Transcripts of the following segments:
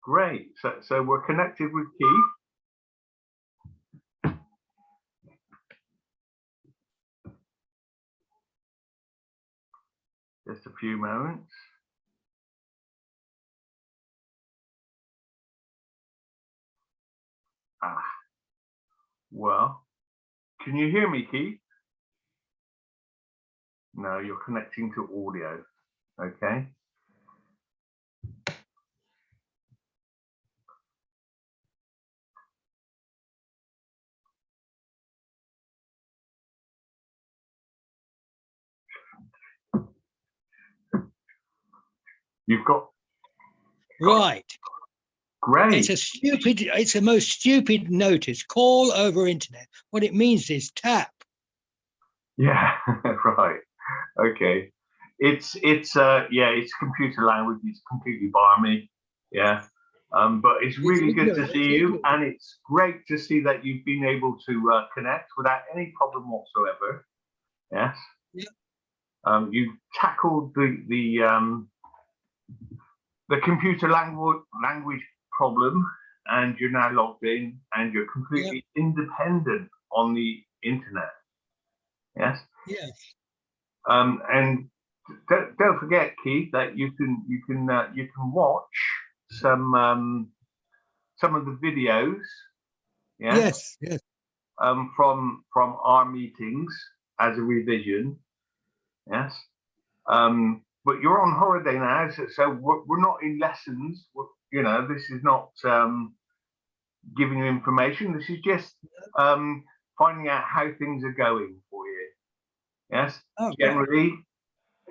Great. So we're connected with Keith. Just a few moments. Well, can you hear me, Keith? No, you're connecting to audio. Okay. You've got right. Great. It's a most stupid notice. Call over internet. What it means is tap. Yeah, right. Okay. It's computer language. It's completely barmy. Yeah. But it's really good to see you, and it's great to see that you've been able to connect without any problem whatsoever. Yes. Yeah. You've tackled the computer language problem, and you're now logged in, and you're completely independent on the internet. Yes. Yes. And don't forget, Keith, that you can watch some of the videos. Yeah? Yes. Yes. From our meetings as a revision. Yes. But you're on holiday now, so we're not in lessons. You know, this is not giving you information. This is just finding out how things are going for you. Yes, generally,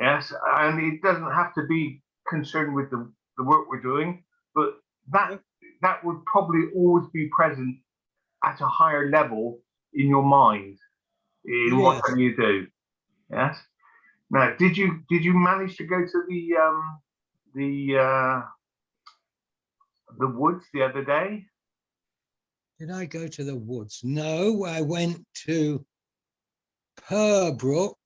yes, and it doesn't have to be concerned with the work we're doing, but that would probably always be present at a higher level in your mind in whatever you do. Yes. Now, did you manage to go to the woods the other day? Did I go to the woods? No, I went to Purbrook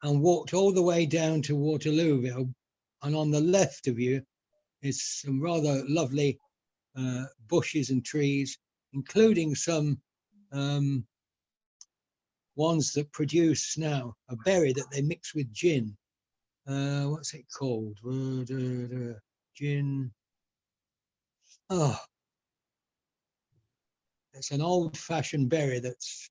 and walked all the way down to Waterlooville, and on the left of you is some rather lovely bushes and trees, including some ones that produce now a berry that they mix with gin. What's it called? Gin. Oh, it's an old-fashioned berry that's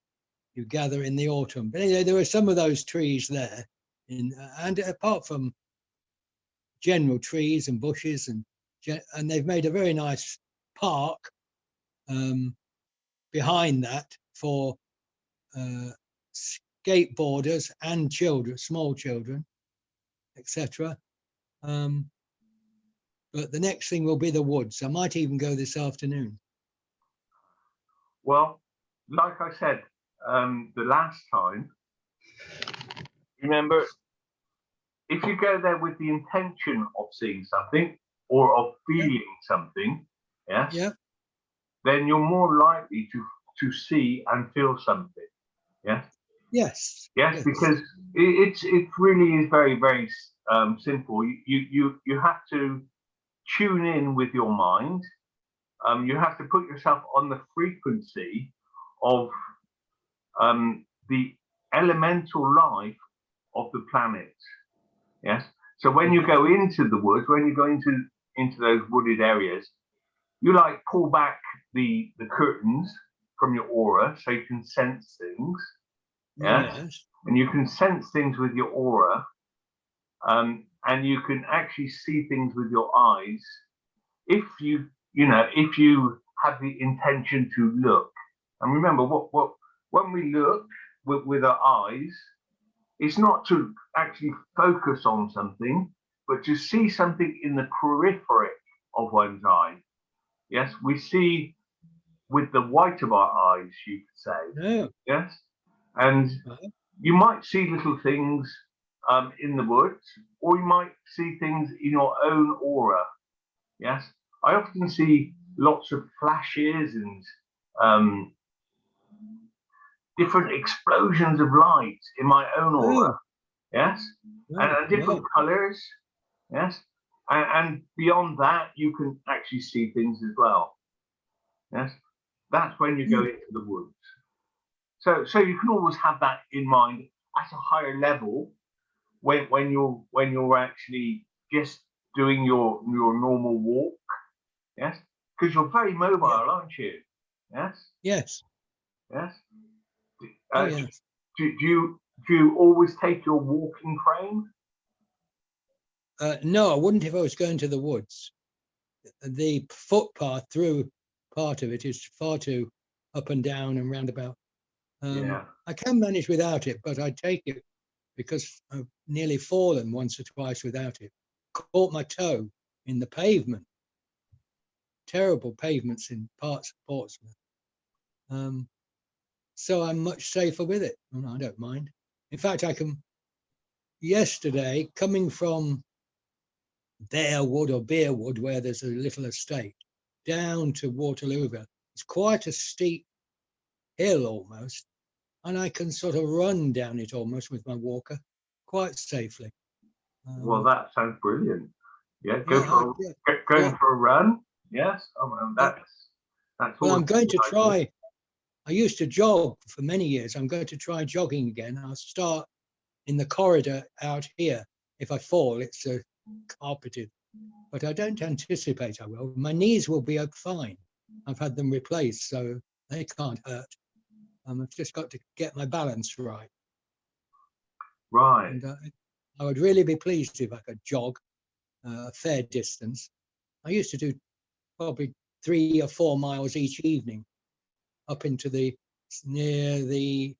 you gather in the autumn. But anyway, there are some of those trees there, and apart from general trees and bushes, and they've made a very nice park behind that for skateboarders and children, small children, etc. But the next thing will be the woods. I might even go this afternoon. Well, like I said the last time, remember, if you go there with the intention of seeing something or of feeling something, yes, then you're more likely to see and feel something. Yes. Yes. Yes, because it really is very, very simple. You have to tune in with your mind. You have to put yourself on the frequency of the elemental life of the planet. Yes. So when you go into the woods, when you go into those wooded areas, you like pull back the curtains from your aura so you can sense things. Yes. And you can sense things with your aura, and you can actually see things with your eyes if you have the intention to look. And remember, when we look with our eyes, it's not to actually focus on something, but to see something in the periphery of one's eye. Yes, we see with the white of our eyes, you could say. Yes, and you might see little things in the woods, or you might see things in your own aura. Yes, I often see lots of flashes and different explosions of light in my own aura. Yes, and different colors. Yes, and beyond that, you can actually see things as well. Yes, that's when you go into the woods. So you can always have that in mind at a higher level when you're actually just doing your normal walk. Yes, because you're very mobile, aren't you? Yes. Yes. Yes. Oh, yes. Do you always take your walking frame? No, I wouldn't if I was going to the woods. The footpath through part of it is far too up and down and roundabout. Yeah. I can manage without it, but I take it because I've nearly fallen once or twice without it. Caught my toe in the pavement. Terrible pavements in parts of Portsmouth. So I'm much safer with it. And I don't mind. In fact, yesterday, coming from Bearwood or Bearwood, where there's a little estate, down to Waterloo, it's quite a steep hill almost, and I can sort of run down it almost with my walker quite safely. Well, that sounds brilliant. Yeah, Yeah, going for a run. Yes, that's well, always I'm going to a good idea. try. I used to jog for many years. I'm going to try jogging again. I'll start in the corridor out here. If I fall, it's carpeted, but I don't anticipate I will. My knees will be fine. I've had them replaced, so they can't hurt. I've just got to get my balance right. Right. And I would really be pleased if I could jog a fair distance. I used to do probably 3 or 4 miles each evening up into near the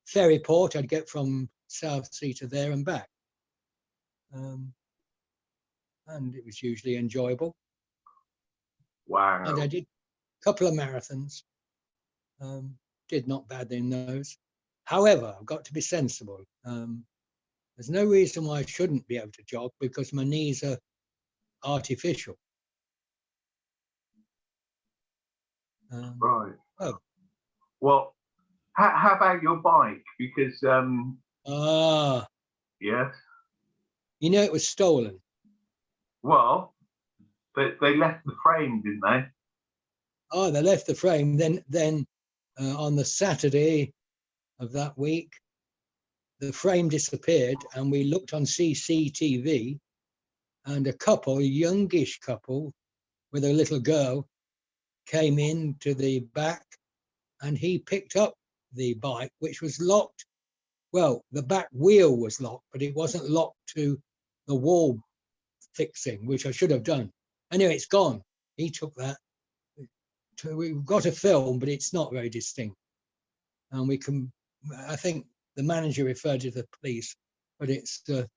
ferry port. I'd get from Southsea to there and back. And it was usually enjoyable. Wow. And I did a couple of marathons. Did not bad in those. However, I've got to be sensible. There's no reason why I shouldn't be able to jog because my knees are artificial. Right. Oh. Well, how about your bike? Because yes. You know, it was stolen. Well, they left the frame, didn't they? Oh, they left the frame. Then on the Saturday of that week, the frame disappeared, and we looked on CCTV, and a couple, a youngish couple with a little girl, came in to the back, and he picked up the bike, which was locked. Well, the back wheel was locked, but it wasn't locked to the wall fixing, which I should have done. Anyway, it's gone. He took that. We've got a film, but it's not very distinct. And I think the manager referred to the police, but it's, of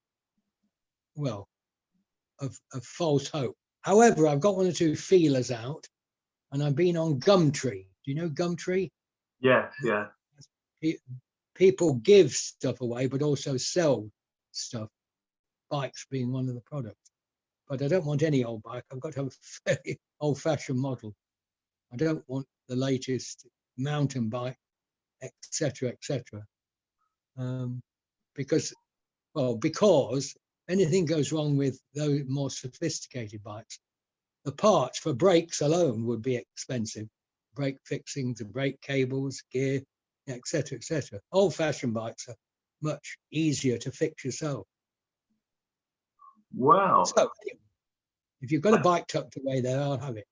false hope. However, I've got 1 or 2 feelers out, and I've been on Gumtree. Do you know Gumtree? Yes, yeah. People give stuff away, but also sell stuff, bikes being one of the products. But I don't want any old bike. I've got to have a very old-fashioned model. I don't want the latest mountain bike, etc., etc. Because anything goes wrong with those more sophisticated bikes, the parts for brakes alone would be expensive. Brake fixings, brake cables, gear, etc., etc. Old-fashioned bikes are much easier to fix yourself. Wow. So, if you've got a bike tucked away there, I'll have it.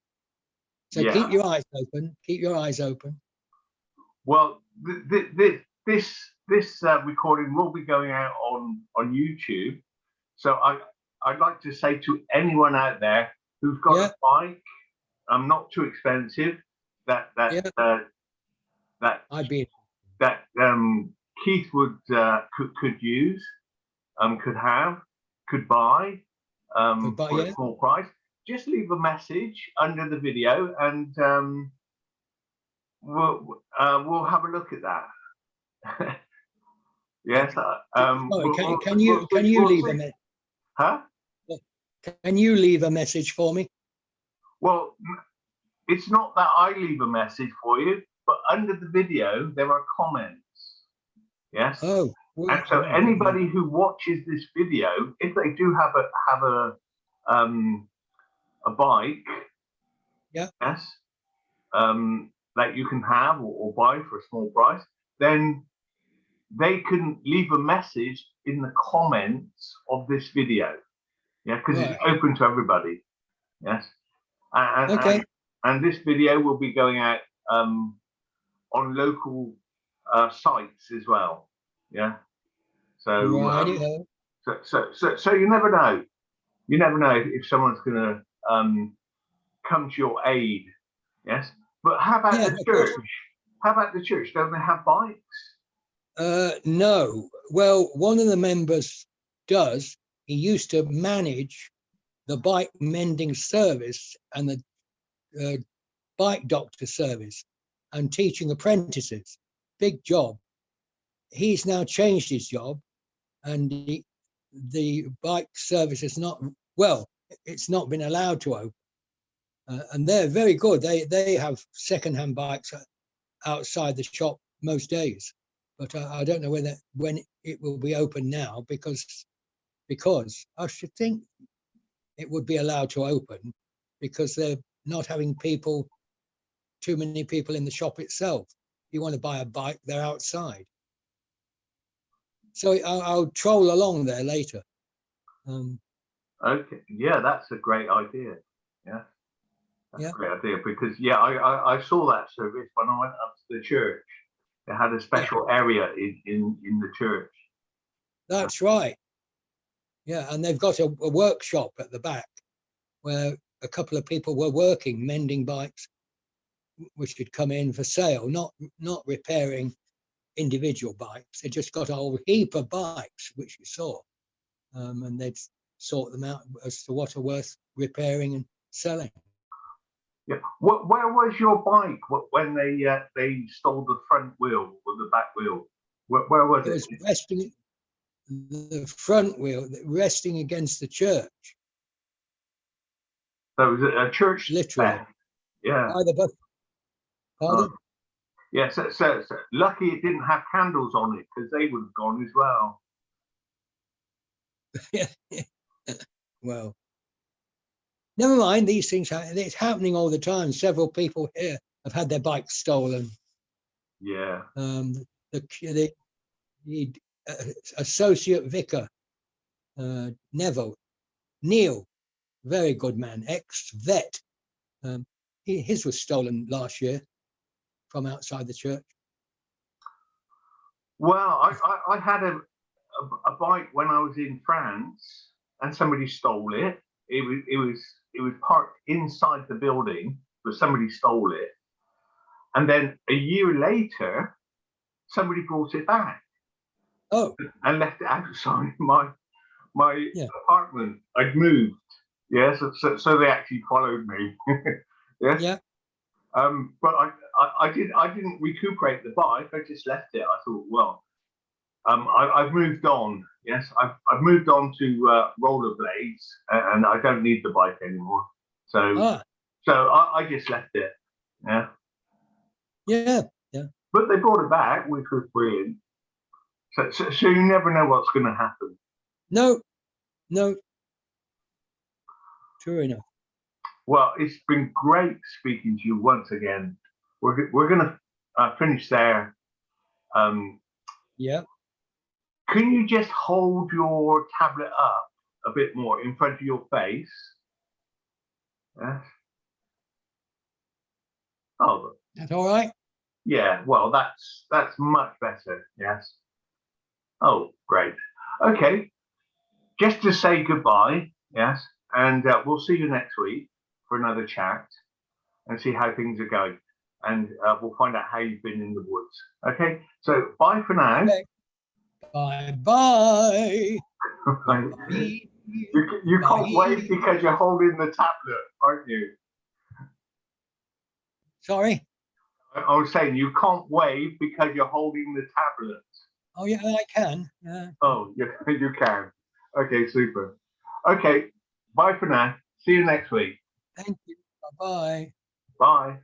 So yeah. keep your eyes open. Keep your eyes open. Well, this recording will be going out on YouTube. So I'd like to say to anyone out there who's got a bike, not too expensive, that Keith could use, could buy for a small price. Just leave a message under the video, and we'll have a look at that. Yes. Can you leave a message? Huh? Can you leave a message for me? Well, it's not that I leave a message for you, but under the video there are comments. Yes. Oh. And so anybody who watches this video, if they do have a bike, Yeah. yes, that you can have or buy for a small price, then they can leave a message in the comments of this video. Yeah, because Right. it's open to everybody. Yes. Okay. And this video will be going out on local sites as well. Yeah. So, Righty-ho. so you never know. You never know if someone's going to come to your aid. Yes. But how about Yeah, the of course. church? How about the church? Don't they have bikes? No. Well, one of the members does. He used to manage the bike mending service and the bike doctor service and teaching apprentices. Big job. He's now changed his job, and the bike service is not, well, it's not been allowed to open. And they're very good. They have second-hand bikes outside the shop most days, but I don't know when it will be open now, because I should think it would be allowed to open, because they're not having too many people in the shop itself. If you want to buy a bike, they're outside. So I'll troll along there later. Okay, yeah, that's a great idea. Yeah, that's Yeah. a great idea, because yeah, I saw that service when I went up to the church. They had a special area in the church. That's right. Yeah, and they've got a workshop at the back where a couple of people were working, mending bikes, which had come in for sale, not repairing individual bikes. They just got a whole heap of bikes, which you saw, and they'd sort them out as to what are worth repairing and selling. Yeah. Where was your bike when they stole the front wheel or the back wheel? Where was It it? was resting, the front wheel resting against the church. There was a church. Literally. Theft. Yeah. By the bus. Pardon? Yeah. So lucky it didn't have candles on it, because they would have gone as well. Well, never mind. These things it's happening all the time. Several people here have had their bikes stolen. Yeah. The associate vicar, Neil, very good man, ex-vet. His was stolen last year from outside the church. Well, I had a bike when I was in France, and somebody stole it. It was parked inside the building, but somebody stole it. And then a year later, somebody brought it back. Oh. And left it outside my Yeah. apartment. I'd moved. Yes, so they actually followed me. Yes. Yeah. But I didn't recuperate the bike. I just left it. I thought, well, I've moved on. Yes, I've moved on to rollerblades, and I don't need the bike anymore. So I just left it. Yeah. Yeah. But they brought it back, which was brilliant. So you never know what's going to happen. No. True enough. Well, it's been great speaking to you once again. We're going to finish there. Yeah. Can you just hold your tablet up a bit more in front of your face? Yes. Oh, That's all right. yeah. Well, that's much better. Yes. Oh, great. Okay. Just to say goodbye. Yes, and we'll see you next week for another chat and see how things are going, and we'll find out how you've been in the woods. Okay. So bye for now. Okay. Bye. You can't wave because you're holding the tablet, aren't you? Sorry? I was saying you can't wave because you're holding the tablet. Oh, yeah, I can. Oh, yeah, you can. Okay, super. Okay, bye for now. See you next week. Thank you. Bye-bye. Bye.